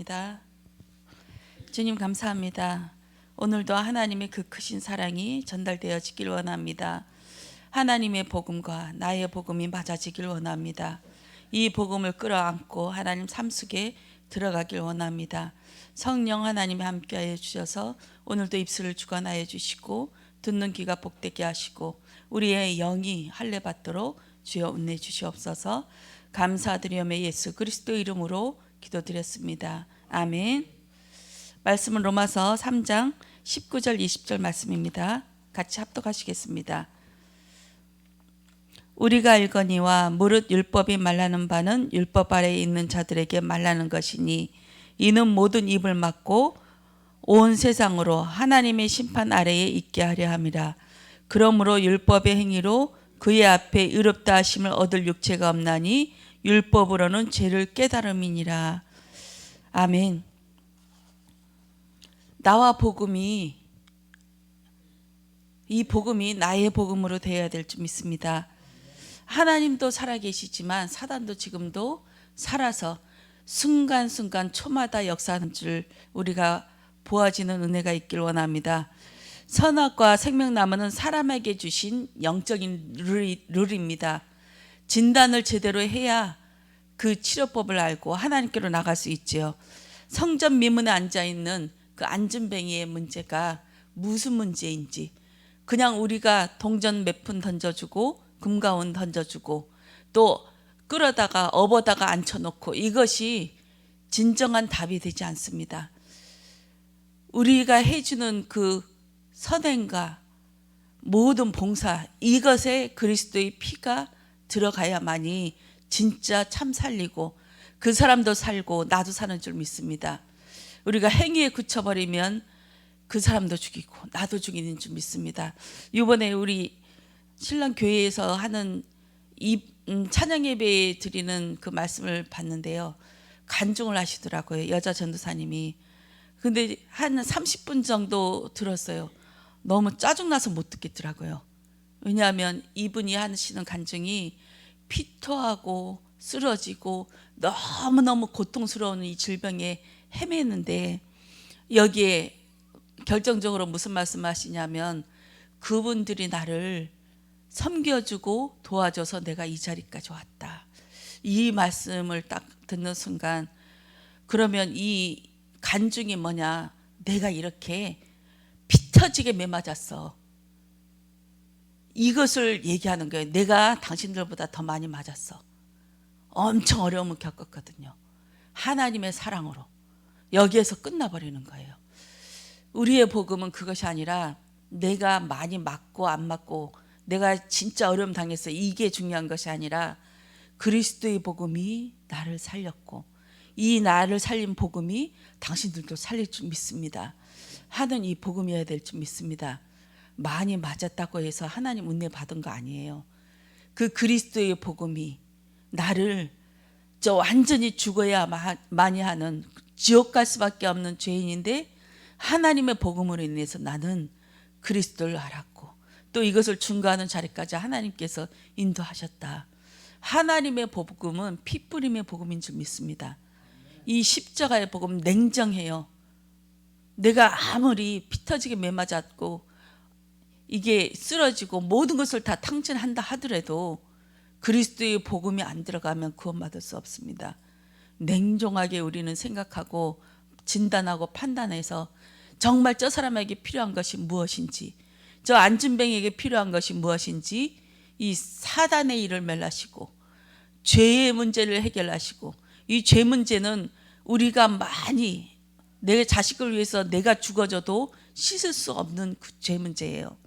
기도합니다. 주님 감사합니다. 오늘도 하나님의 그 크신 사랑이 전달되어지길 원합니다. 하나님의 복음과 나의 복음이 맞아지길 원합니다. 이 복음을 끌어안고 하나님 삶 속에 들어가길 원합니다. 성령 하나님이 함께하여 주셔서 오늘도 입술을 주관하여 주시고 듣는 귀가 복되게 하시고 우리의 영이 할례받도록 주여 은혜 주시옵소서. 감사드리오며 예수 그리스도 이름으로 기도드렸습니다. 아멘. 말씀은 로마서 3장 19절 20절 말씀입니다. 같이 합독하시겠습니다. 우리가 알거니와 무릇 율법이 말라는 바는 율법 아래에 있는 자들에게 말라는 것이니 이는 모든 입을 막고 온 세상으로 하나님의 심판 아래에 있게 하려 함이라. 그러므로 율법의 행위로 그의 앞에 의롭다 하심을 얻을 육체가 없나니 율법으로는 죄를 깨달음이니라. 아멘. 나와 복음이 이 복음이 나의 복음으로 되어야 될 줄 믿습니다. 하나님도 살아계시지만 사단도 지금도 살아서 순간순간 초마다 역사하는 줄 우리가 보아지는 은혜가 있길 원합니다. 선악과 생명나무는 사람에게 주신 영적인 룰입니다. 진단을 제대로 해야 그 치료법을 알고 하나님께로 나갈 수 있지요. 성전 미문에 앉아있는 그 안전뱅이의 문제가 무슨 문제인지, 그냥 우리가 동전 몇 푼 던져주고 금가운 던져주고 또 끌어다가 업어다가 앉혀놓고 이것이 진정한 답이 되지 않습니다. 우리가 해주는 그 선행과 모든 봉사, 이것에 그리스도의 피가 들어가야만이 진짜 참 살리고 그 사람도 살고 나도 사는 줄 믿습니다. 우리가 행위에 그쳐버리면 그 사람도 죽이고 나도 죽이는 줄 믿습니다. 이번에 우리 신랑 교회에서 하는 찬양 예배에 드리는 그 말씀을 봤는데요. 간증을 하시더라고요. 여자 전도사님이. 근데 한 30분 정도 들었어요. 너무 짜증나서 못 듣겠더라고요. 왜냐하면 이분이 하시는 간증이 피토하고 쓰러지고 너무너무 고통스러운 이 질병에 헤매는데 여기에 결정적으로 무슨 말씀하시냐면 그분들이 나를 섬겨주고 도와줘서 내가 이 자리까지 왔다. 이 말씀을 딱 듣는 순간 그러면 이 간증이 뭐냐, 내가 이렇게 피 터지게 매맞았어. 이것을 얘기하는 거예요. 내가 당신들보다 더 많이 맞았어. 엄청 어려움을 겪었거든요. 하나님의 사랑으로. 여기에서 끝나버리는 거예요. 우리의 복음은 그것이 아니라 내가 많이 맞고 안 맞고 내가 진짜 어려움 당했어, 이게 중요한 것이 아니라 그리스도의 복음이 나를 살렸고 이 나를 살린 복음이 당신들도 살릴 줄 믿습니다 하는 이 복음이어야 될 줄 믿습니다. 많이 맞았다고 해서 하나님 은혜 받은 거 아니에요. 그 그리스도의 복음이 나를 저 완전히 죽어야 많이 하는 지옥 갈 수밖에 없는 죄인인데 하나님의 복음으로 인해서 나는 그리스도를 알았고 또 이것을 증거하는 자리까지 하나님께서 인도하셨다. 하나님의 복음은 피 뿌림의 복음인 줄 믿습니다. 이 십자가의 복음 냉정해요. 내가 아무리 피 터지게 매맞았고 이게 쓰러지고 모든 것을 다 탕진한다 하더라도 그리스도의 복음이 안 들어가면 구원받을 수 없습니다. 냉정하게 우리는 생각하고 진단하고 판단해서 정말 저 사람에게 필요한 것이 무엇인지, 저 안진뱅에게 필요한 것이 무엇인지 이 사단의 일을 멸하시고 죄의 문제를 해결하시고, 이 죄 문제는 우리가 많이 내 자식을 위해서 내가 죽어져도 씻을 수 없는 그 죄 문제예요.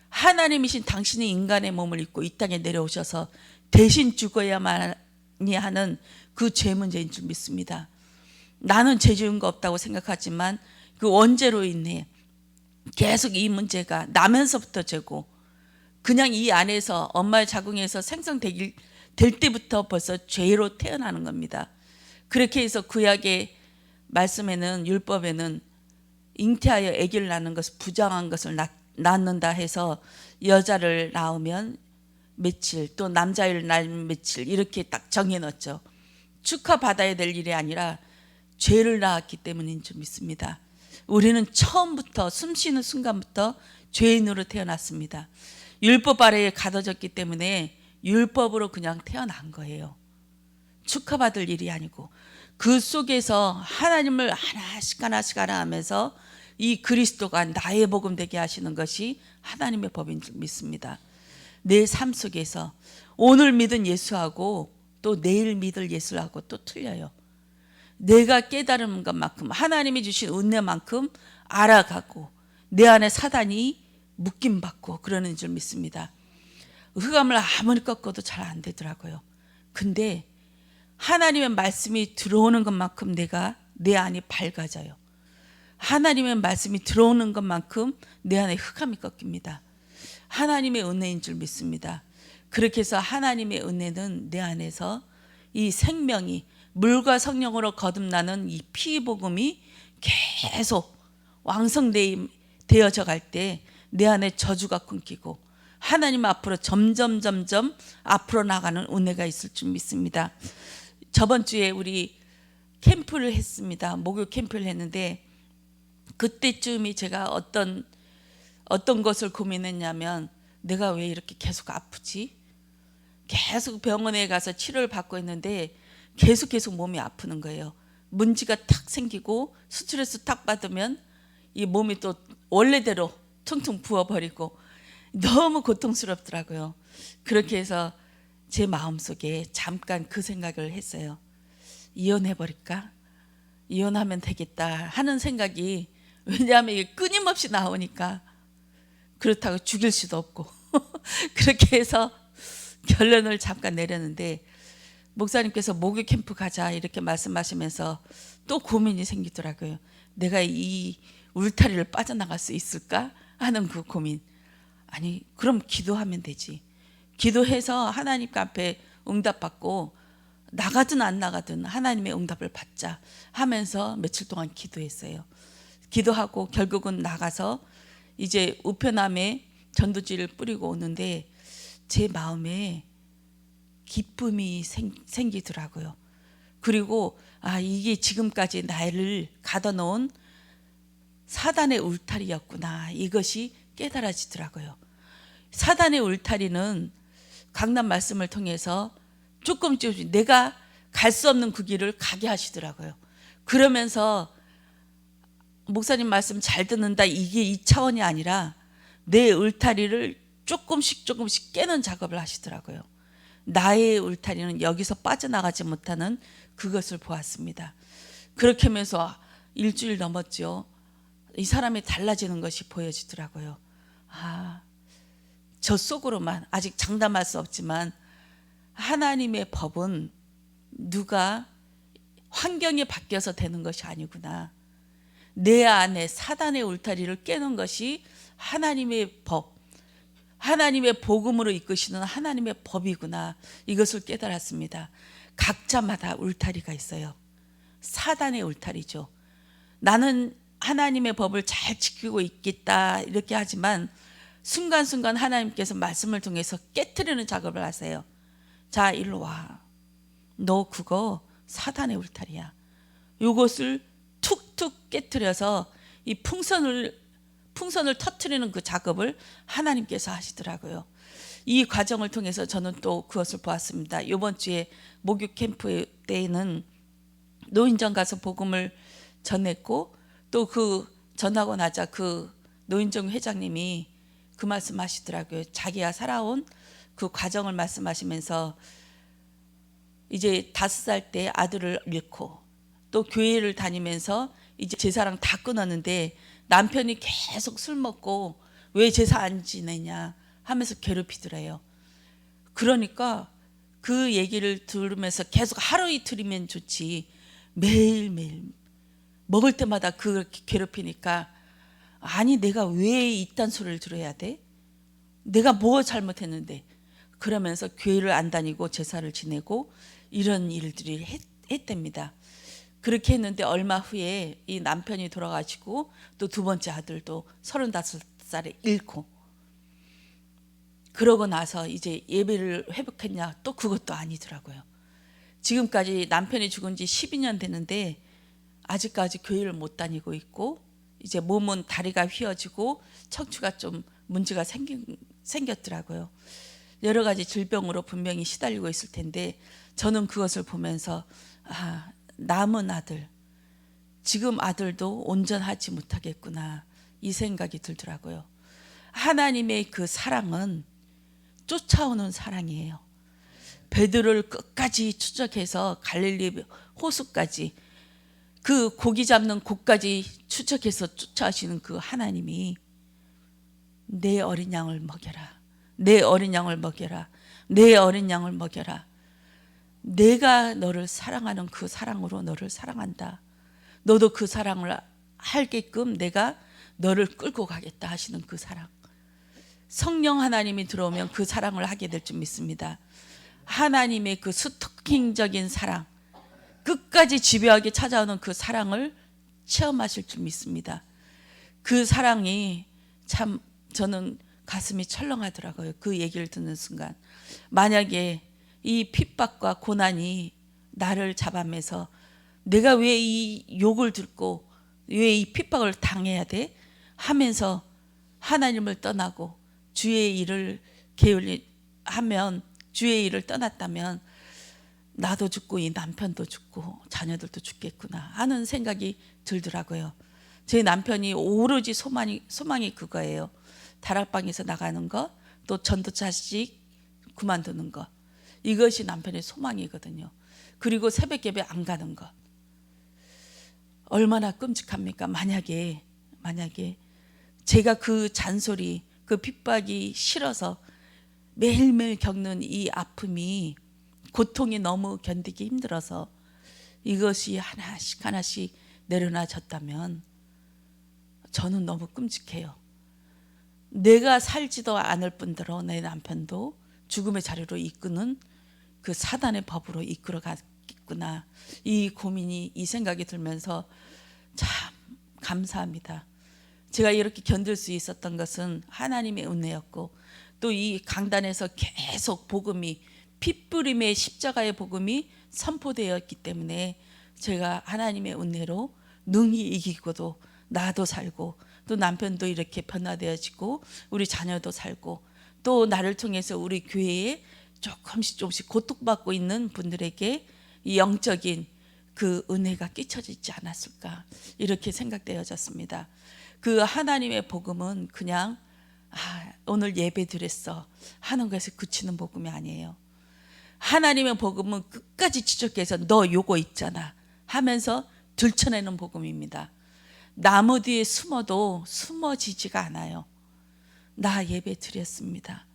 하나님이신 당신이 인간의 몸을 입고 이 땅에 내려오셔서 대신 죽어야만이 하는 그 죄 문제인 줄 믿습니다. 나는 죄 지은 거 없다고 생각하지만 그 원죄로 인해 계속 이 문제가 나면서부터 죄고, 그냥 이 안에서 엄마의 자궁에서 생성될 때부터 벌써 죄로 태어나는 겁니다. 그렇게 해서 구약의 말씀에는, 율법에는 잉태하여 아기를 낳는 것을 부정한 것을 낳는다 해서 여자를 낳으면 며칠, 또 남자를 낳으면 며칠, 이렇게 딱 정해놨죠. 축하받아야 될 일이 아니라 죄를 낳았기 때문인 줄 믿습니다. 우리는 처음부터 숨 쉬는 순간부터 죄인으로 태어났습니다. 율법 아래에 가둬졌기 때문에 율법으로 그냥 태어난 거예요. 축하받을 일이 아니고 그 속에서 하나님을 하나씩 하나씩 알아가면서 이 그리스도가 나의 복음 되게 하시는 것이 하나님의 법인 줄 믿습니다. 내 삶 속에서 오늘 믿은 예수하고 또 내일 믿을 예수하고 또 틀려요. 내가 깨달은 것만큼 하나님이 주신 은혜만큼 알아가고 내 안에 사단이 묶임받고 그러는 줄 믿습니다. 흑암을 아무리 꺾어도 잘 안 되더라고요. 근데 하나님의 말씀이 들어오는 것만큼 내 안이 밝아져요. 하나님의 말씀이 들어오는 것만큼 내 안에 흑암이 꺾입니다. 하나님의 은혜인 줄 믿습니다. 그렇게 해서 하나님의 은혜는 내 안에서 이 생명이 물과 성령으로 거듭나는 이 피복음이 계속 왕성되어져 갈 때 내 안에 저주가 끊기고 하나님 앞으로 점점 앞으로 나가는 은혜가 있을 줄 믿습니다. 저번 주에 우리 캠프를 했습니다. 목요 캠프를 했는데 그때쯤이 제가 어떤 것을 고민했냐면 내가 왜 이렇게 계속 아프지? 계속 병원에 가서 치료를 받고 있는데 계속 몸이 아프는 거예요. 문지가 탁 생기고 스트레스 탁 받으면 이 몸이 또 원래대로 퉁퉁 부어버리고 너무 고통스럽더라고요. 그렇게 해서 제 마음속에 잠깐 그 생각을 했어요. 이혼해버릴까? 이혼하면 되겠다 하는 생각이, 왜냐하면 이게 끊임없이 나오니까 그렇다고 죽일 수도 없고 그렇게 해서 결론을 잠깐 내렸는데 목사님께서 목요 캠프 가자 이렇게 말씀하시면서 또 고민이 생기더라고요. 내가 이 울타리를 빠져나갈 수 있을까 하는 그 고민. 아니 그럼 기도하면 되지. 기도해서 하나님 앞에 응답받고 나가든 안 나가든 하나님의 응답을 받자 하면서 며칠 동안 기도했어요. 기도하고 결국은 나가서 이제 우편함에 전도지를 뿌리고 오는데 제 마음에 기쁨이 생기더라고요. 그리고 이게 지금까지 나를 가둬놓은 사단의 울타리였구나, 이것이 깨달아지더라고요. 사단의 울타리는 강단 말씀을 통해서 조금씩 내가 갈 수 없는 그 길을 가게 하시더라고요. 그러면서 목사님 말씀 잘 듣는다, 이게 이 차원이 아니라 내 울타리를 조금씩 깨는 작업을 하시더라고요. 나의 울타리는 여기서 빠져나가지 못하는 그것을 보았습니다. 그렇게 하면서 일주일 넘었죠. 이 사람이 달라지는 것이 보여지더라고요. 저 속으로만 아직 장담할 수 없지만 하나님의 법은 누가 환경이 바뀌어서 되는 것이 아니구나. 내 안에 사단의 울타리를 깨는 것이 하나님의 법, 하나님의 복음으로 이끄시는 하나님의 법이구나, 이것을 깨달았습니다. 각자마다 울타리가 있어요. 사단의 울타리죠. 나는 하나님의 법을 잘 지키고 있겠다 이렇게 하지만 순간순간 하나님께서 말씀을 통해서 깨트리는 작업을 하세요. 자, 일로 와. 너 그거 사단의 울타리야. 이것을 툭툭 깨트려서 이 풍선을 터트리는 그 작업을 하나님께서 하시더라고요. 이 과정을 통해서 저는 또 그것을 보았습니다. 이번 주에 목요 캠프 때에는 노인정 가서 복음을 전했고, 또 그 전하고 나자 그 노인정 회장님이 그 말씀 하시더라고요. 자기가 살아온 그 과정을 말씀하시면서 이제 5살 때 아들을 잃고 또 교회를 다니면서 이제 제사랑 다 끊었는데 남편이 계속 술 먹고 왜 제사 안 지내냐 하면서 괴롭히더래요. 그러니까 그 얘기를 들으면서 계속 하루 이틀이면 좋지 매일매일 먹을 때마다 그렇게 괴롭히니까, 아니 내가 왜 이딴 소리를 들어야 돼? 내가 뭐 잘못했는데? 그러면서 교회를 안 다니고 제사를 지내고 이런 일들이 했답니다. 그렇게 했는데 얼마 후에 이 남편이 돌아가시고 또 두 번째 아들도 35살에 잃고, 그러고 나서 이제 예배를 회복했냐? 또 그것도 아니더라고요. 지금까지 남편이 죽은 지 12년 되는데 아직까지 교회를 못 다니고 있고 이제 몸은 다리가 휘어지고 척추가 좀 문제가 생겼더라고요. 여러 가지 질병으로 분명히 시달리고 있을 텐데 저는 그것을 보면서 남은 아들, 지금 아들도 온전하지 못하겠구나 이 생각이 들더라고요. 하나님의 그 사랑은 쫓아오는 사랑이에요. 베드로를 끝까지 추적해서 갈릴리 호수까지 그 고기 잡는 곳까지 추적해서 쫓아오시는 그 하나님이 내 어린 양을 먹여라, 내 어린 양을 먹여라, 내 어린 양을 먹여라. 내가 너를 사랑하는 그 사랑으로 너를 사랑한다. 너도 그 사랑을 하게끔 내가 너를 끌고 가겠다 하시는 그 사랑. 성령 하나님이 들어오면 그 사랑을 하게 될 줄 믿습니다. 하나님의 그 스토킹적인 사랑, 끝까지 집요하게 찾아오는 그 사랑을 체험하실 줄 믿습니다. 그 사랑이 참 저는 가슴이 철렁하더라고요. 그 얘기를 듣는 순간 만약에 이 핍박과 고난이 나를 잡아매서 내가 왜 이 욕을 듣고 왜 이 핍박을 당해야 돼? 하면서 하나님을 떠나고 주의 일을 게을리하면 주의 일을 떠났다면 나도 죽고 이 남편도 죽고 자녀들도 죽겠구나 하는 생각이 들더라고요. 제 남편이 오로지 소망이 그거예요. 다락방에서 나가는 거, 또 전도자식 그만두는 거. 이것이 남편의 소망이거든요. 그리고 새벽 예배 안 가는 것. 얼마나 끔찍합니까? 만약에 제가 그 잔소리, 그 핍박이 싫어서 매일매일 겪는 이 아픔이, 고통이 너무 견디기 힘들어서 이것이 하나씩 내려놔졌다면 저는 너무 끔찍해요. 내가 살지도 않을 뿐더러 내 남편도 죽음의 자리로 이끄는 그 사단의 법으로 이끌어가겠구나. 이 고민이, 이 생각이 들면서 참 감사합니다. 제가 이렇게 견딜 수 있었던 것은 하나님의 은혜였고, 또 이 강단에서 계속 복음이, 핏부림의 십자가의 복음이 선포되었기 때문에 제가 하나님의 은혜로 능히 이기고도 나도 살고, 또 남편도 이렇게 변화되어지고, 우리 자녀도 살고, 또 나를 통해서 우리 교회에 조금씩 고통받고 있는 분들에게 이 영적인 그 은혜가 끼쳐지지 않았을까, 이렇게 생각되어졌습니다. 그 하나님의 복음은 그냥 오늘 예배 드렸어 하는 것에 그치는 복음이 아니에요. 하나님의 복음은 끝까지 지적해서 너 요거 있잖아 하면서 들춰내는 복음입니다. 나무 뒤에 숨어도 숨어지지가 않아요. 나 예배 드렸습니다.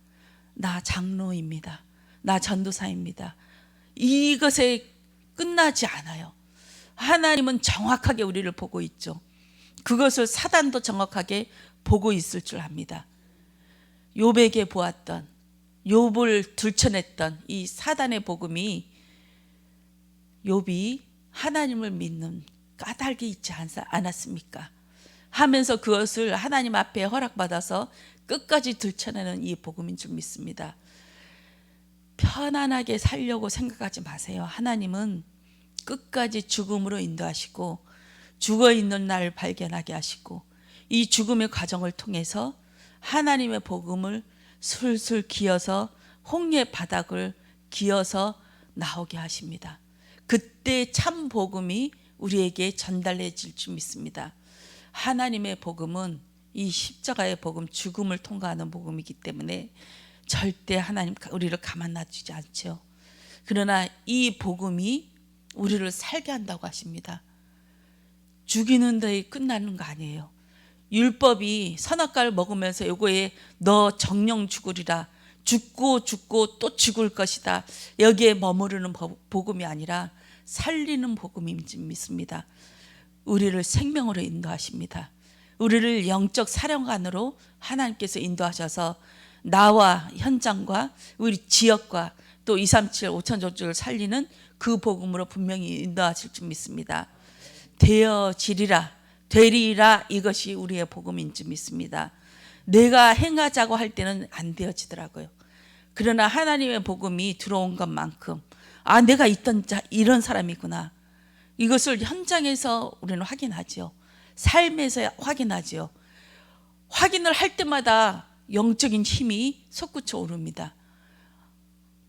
나 장로입니다. 나 전도사입니다. 이것에 끝나지 않아요. 하나님은 정확하게 우리를 보고 있죠. 그것을 사단도 정확하게 보고 있을 줄 압니다. 욥에게 보았던, 욥을 들춰냈던 이 사단의 복음이 욥이 하나님을 믿는 까닭이 있지 않았습니까? 하면서 그것을 하나님 앞에 허락받아서 끝까지 들춰내는 이 복음인 줄 믿습니다. 편안하게 살려고 생각하지 마세요. 하나님은 끝까지 죽음으로 인도하시고 죽어 있는 날 발견하게 하시고, 이 죽음의 과정을 통해서 하나님의 복음을 술술 기어서 홍해 바닥을 기어서 나오게 하십니다. 그때 참 복음이 우리에게 전달해질 줄 믿습니다. 하나님의 복음은 이 십자가의 복음, 죽음을 통과하는 복음이기 때문에 절대 하나님 우리를 가만 놔두지 않죠. 그러나 이 복음이 우리를 살게 한다고 하십니다. 죽이는 데에 끝나는 거 아니에요. 율법이 선악과를 먹으면서 요거에 너 정령 죽으리라, 죽고 또 죽을 것이다, 여기에 머무르는 복음이 아니라 살리는 복음인 줄 믿습니다. 우리를 생명으로 인도하십니다. 우리를 영적 사령관으로 하나님께서 인도하셔서 나와 현장과 우리 지역과 또 237 5천족을 살리는 그 복음으로 분명히 인도하실 줄 믿습니다. 되리라, 이것이 우리의 복음인 줄 믿습니다. 내가 행하자고 할 때는 안 되어지더라고요. 그러나 하나님의 복음이 들어온 것만큼 내가 이런 사람이구나, 이것을 현장에서 우리는 확인하죠. 삶에서 확인하죠. 확인을 할 때마다 영적인 힘이 솟구쳐 오릅니다.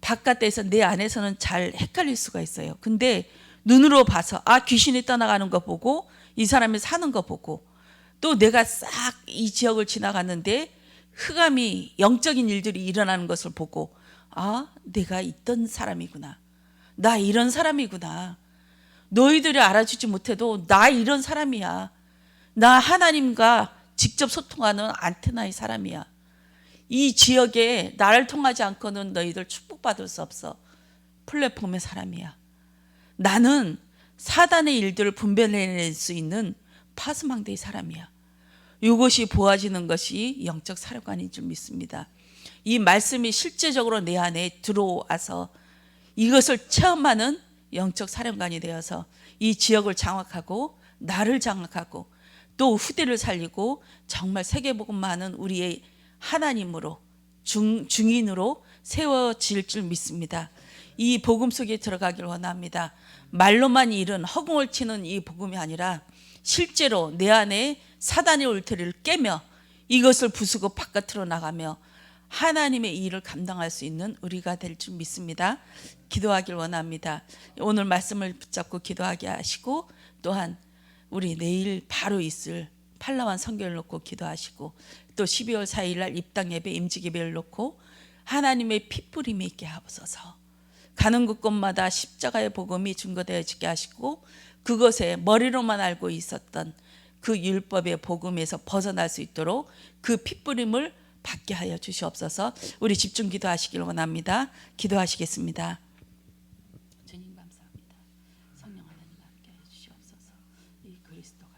바깥에서 내 안에서는 잘 헷갈릴 수가 있어요. 근데 눈으로 봐서 귀신이 떠나가는 거 보고 이 사람이 사는 거 보고 또 내가 싹 이 지역을 지나갔는데 흑암이 영적인 일들이 일어나는 것을 보고 내가 있던 사람이구나. 나 이런 사람이구나. 너희들이 알아주지 못해도 나 이런 사람이야. 나 하나님과 직접 소통하는 안테나의 사람이야. 이 지역에 나를 통하지 않고는 너희들 축복받을 수 없어. 플랫폼의 사람이야. 나는 사단의 일들을 분별해낼 수 있는 파수망대의 사람이야. 이것이 보아지는 것이 영적 사령관인 줄 믿습니다. 이 말씀이 실제적으로 내 안에 들어와서 이것을 체험하는 영적 사령관이 되어서 이 지역을 장악하고 나를 장악하고 또 후대를 살리고 정말 세계복음만은 우리의 하나님으로 중인으로 세워질 줄 믿습니다. 이 복음 속에 들어가길 원합니다. 말로만 이른 허공을 치는 이 복음이 아니라 실제로 내 안에 사단의 울타리를 깨며 이것을 부수고 바깥으로 나가며 하나님의 일을 감당할 수 있는 우리가 될 줄 믿습니다. 기도하길 원합니다. 오늘 말씀을 붙잡고 기도하게 하시고 또한 우리 내일 바로 있을 팔라완 선교를 놓고 기도하시고 또 12월 4일 날 입당 예배 임직 예배를 놓고 하나님의 핏부림이 있게 하옵소서. 가는 곳곳마다 십자가의 복음이 증거되어지게 하시고 그것에 머리로만 알고 있었던 그 율법의 복음에서 벗어날 수 있도록 그 핏부림을 받게 하여 주시옵소서. 우리 집중 기도하시길 원합니다. 기도하시겠습니다. 주님 감사합니다. 성령 하나님 함께 해 주시옵소서. 이 그리스도가